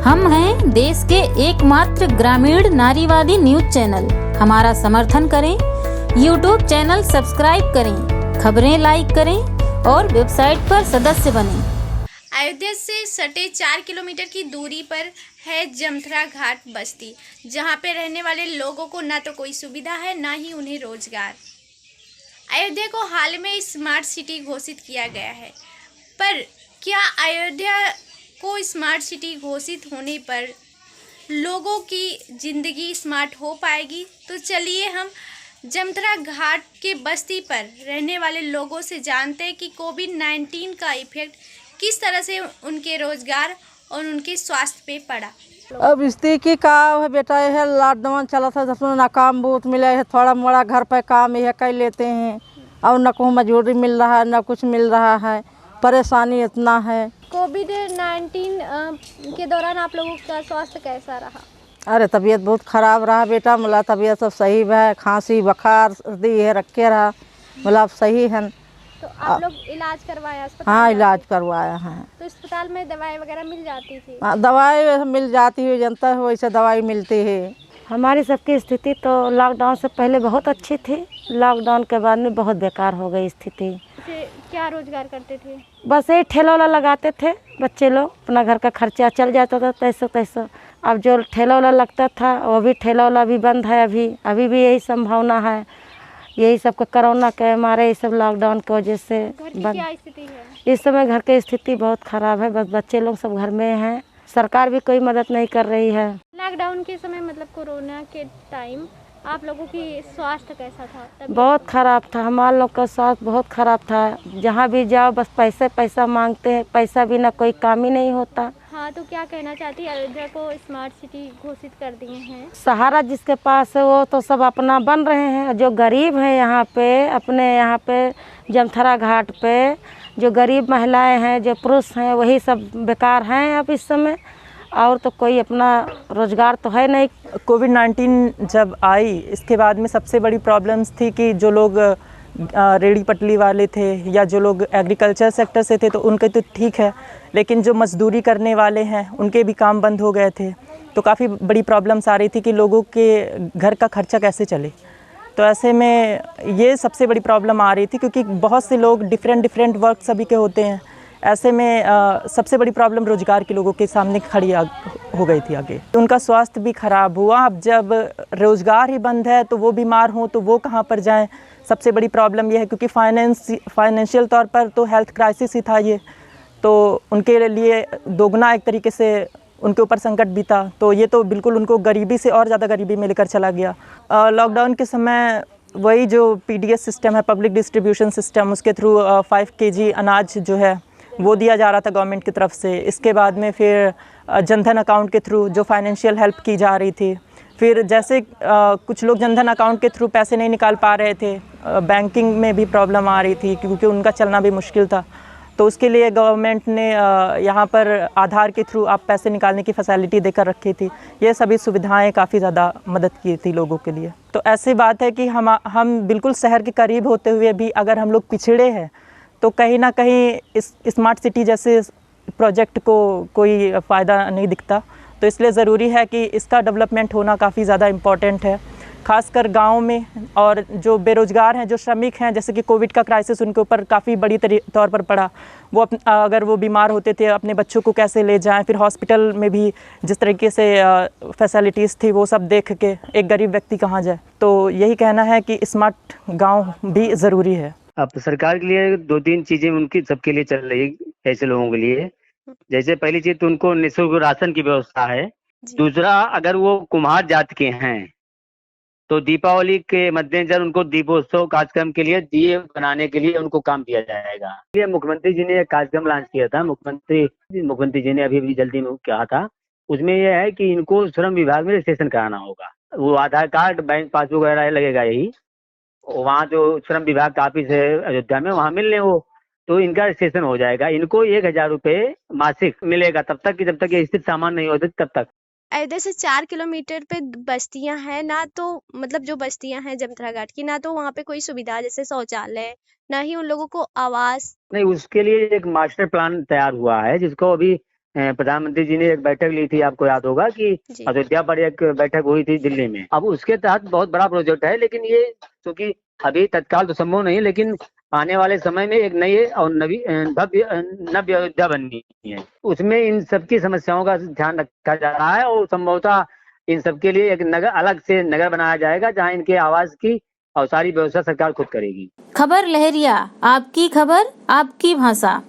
हम हैं देश के एकमात्र ग्रामीण नारीवादी न्यूज चैनल। हमारा समर्थन करें, यूट्यूब चैनल सब्सक्राइब करें, खबरें लाइक करें और वेबसाइट पर सदस्य बनें। अयोध्या से सटे 4 किलोमीटर की दूरी पर है जमथरा घाट बस्ती, जहां पे रहने वाले लोगों को ना तो कोई सुविधा है, ना ही उन्हें रोजगार। अयोध्या को हाल में स्मार्ट सिटी घोषित किया गया है, पर क्या अयोध्या को स्मार्ट सिटी घोषित होने पर लोगों की ज़िंदगी स्मार्ट हो पाएगी? तो चलिए हम जमथरा घाट के बस्ती पर रहने वाले लोगों से जानते हैं कि कोविड-19 का इफेक्ट किस तरह से उनके रोजगार और उनके स्वास्थ्य पे पड़ा। अब स्थिति का है बेटा, यह लॉकडाउन चला था, जिसमें ना काम बहुत मिला है, थोड़ा मोड़ा घर पर काम यह कर लेते हैं और न कोई मजदूरी मिल रहा है, न कुछ मिल रहा है, परेशानी इतना है। कोविड-19 के दौरान आप लोगों का स्वास्थ्य कैसा रहा? अरे तबीयत बहुत ख़राब रहा बेटा, मतलब तबीयत सब सही है, खांसी बुखार सर्दी है रखे रहा, मतलब सही है। तो आप लोग इलाज करवाए अस्पताल? हाँ, इलाज करवाया है। तो अस्पताल में दवाई वगैरह मिल जाती थी? हाँ, दवाई मिल जाती है, जनता है वैसे दवाई मिलती है। हमारी सबकी स्थिति तो लॉकडाउन से पहले बहुत अच्छी थी, लॉकडाउन के बाद में बहुत बेकार हो गई स्थिति। क्या रोजगार करते थे? बस यही ठेला वाला लगाते थे, बच्चे लोग अपना घर का खर्चा चल जाता था तैसे तैसे। अब जो ठेला वाला लगता था वो भी ठेला वाला भी बंद है, अभी भी यही संभावना है। यही सब कोरोना के मारे, ये सब लॉकडाउन की वजह से क्या स्थिति है इस समय? घर की स्थिति बहुत ख़राब है, बस बच्चे लोग सब घर में हैं, सरकार भी कोई मदद नहीं कर रही है। लॉकडाउन के समय मतलब कोरोना के टाइम आप लोगों की स्वास्थ्य कैसा था? बहुत ख़राब था, हमारे लोग का स्वास्थ्य बहुत ख़राब था। जहाँ भी जाओ बस पैसा मांगते हैं, पैसा बिना कोई काम ही नहीं होता। हाँ, तो क्या कहना चाहती है? अयोध्या को स्मार्ट सिटी घोषित कर दिए हैं, सहारा जिसके पास है वो तो सब अपना बन रहे हैं, जो गरीब हैं यहाँ पे, अपने यहाँ पे जमथरा घाट पे जो गरीब महिलाएं हैं, जो पुरुष हैं, वही सब बेकार हैं अब इस समय, और तो कोई अपना रोजगार तो है नहीं। कोविड-19 जब आई, इसके बाद में सबसे बड़ी प्रॉब्लम्स थी कि जो लोग रेड़ी पटली वाले थे या जो लोग एग्रीकल्चर सेक्टर से थे तो उनके तो ठीक है, लेकिन जो मजदूरी करने वाले हैं उनके भी काम बंद हो गए थे। तो काफ़ी बड़ी प्रॉब्लम्स आ रही थी कि लोगों के घर का खर्चा कैसे चले। तो ऐसे में ये सबसे बड़ी प्रॉब्लम आ रही थी, क्योंकि बहुत से लोग डिफरेंट वर्क सभी के होते हैं। ऐसे में सबसे बड़ी प्रॉब्लम रोजगार के लोगों के सामने खड़ी हो गई थी आगे। उनका स्वास्थ्य भी ख़राब हुआ। अब जब रोज़गार ही बंद है तो वो बीमार हों तो वो कहाँ पर जाएं? सबसे बड़ी प्रॉब्लम ये है, क्योंकि फाइनेंशियल तौर पर तो हेल्थ क्राइसिस ही था ये, तो उनके लिए दोगुना एक तरीके से उनके ऊपर संकट बीता। तो ये तो बिल्कुल उनको गरीबी से और ज़्यादा गरीबी में लेकर चला गया। लॉकडाउन के समय वही जो PDS सिस्टम है, पब्लिक डिस्ट्रीब्यूशन सिस्टम, उसके थ्रू 5 kg अनाज जो है वो दिया जा रहा था गवर्नमेंट की तरफ से। इसके बाद में फिर जनधन अकाउंट के थ्रू जो फाइनेंशियल हेल्प की जा रही थी। फिर जैसे कुछ लोग जनधन अकाउंट के थ्रू पैसे नहीं निकाल पा रहे थे, बैंकिंग में भी प्रॉब्लम आ रही थी क्योंकि उनका चलना भी मुश्किल था, तो उसके लिए गवर्नमेंट ने यहाँ पर आधार के थ्रू आप पैसे निकालने की फैसिलिटी देकर रखी थी। ये सभी सुविधाएं काफ़ी ज़्यादा मदद की थी लोगों के लिए। तो ऐसी बात है कि हम बिल्कुल शहर के करीब होते हुए भी अगर हम लोग पिछड़े हैं तो कहीं ना कहीं इस स्मार्ट सिटी जैसे प्रोजेक्ट को कोई फ़ायदा नहीं दिखता। तो इसलिए ज़रूरी है कि इसका डेवलपमेंट होना काफ़ी ज़्यादा इम्पॉर्टेंट है, खासकर गांव में। और जो बेरोज़गार हैं, जो श्रमिक हैं, जैसे कि कोविड का क्राइसिस उनके ऊपर काफ़ी बड़ी तौर पर पड़ा। वो अगर वो बीमार होते थे, अपने बच्चों को कैसे ले जाएं, फिर हॉस्पिटल में भी जिस तरीके से फैसिलिटीज़ थी वो सब देख के एक गरीब व्यक्ति कहाँ जाए। तो यही कहना है कि स्मार्ट गाँव भी ज़रूरी है। अब सरकार के लिए 2-3 चीजें उनकी सबके लिए चल रही है ऐसे लोगों के लिए। जैसे पहली चीज तो उनको निःशुल्क राशन की व्यवस्था है। दूसरा, अगर वो कुम्हार जात के हैं तो दीपावली के मद्देनजर उनको दीपोत्सव कार्यक्रम के लिए दिए बनाने के लिए उनको काम दिया जाएगा। ये मुख्यमंत्री जी ने एक कार्यक्रम लॉन्च किया था, मुख्यमंत्री जी ने अभी जल्दी में कहा था। उसमें यह है कि इनको श्रम विभाग में रजिस्ट्रेशन कराना होगा। वो आधार कार्ड, बैंक पासबुक वगैरह लगेगा यही। वहाँ जो श्रम विभाग का ऑफिस है अयोध्या में, वहाँ मिलने वो तो इनका रजिस्ट्रेशन हो जाएगा। इनको 1000 रुपये मासिक मिलेगा तब तक कि जब तक ये स्थिति सामान्य नहीं होती तब तक। अयोध्या से 4 किलोमीटर पे बस्तियां हैं ना, तो मतलब जो बस्तियां हैं जमथरा घाट की, ना तो वहाँ पे कोई सुविधा जैसे शौचालय, ना ही उन लोगों को आवास। नहीं, उसके लिए एक मास्टर प्लान तैयार हुआ है जिसको अभी प्रधानमंत्री जी ने एक बैठक ली थी, आपको याद होगा कि जी। अयोध्या पर एक बैठक हुई थी दिल्ली में। अब उसके तहत बहुत बड़ा प्रोजेक्ट है, लेकिन ये क्योंकि अभी तत्काल तो संभव नहीं है, लेकिन आने वाले समय में एक नई और नव्य अयोध्या बननी है। उसमें इन सबकी समस्याओं का ध्यान रखा जा रहा है और संभवतः इन सबके लिए एक नगर, अलग से नगर बनाया जाएगा, जहाँ इनके आवास की और सारी व्यवस्था सरकार खुद करेगी। खबर लहरिया, आपकी खबर आपकी भाषा।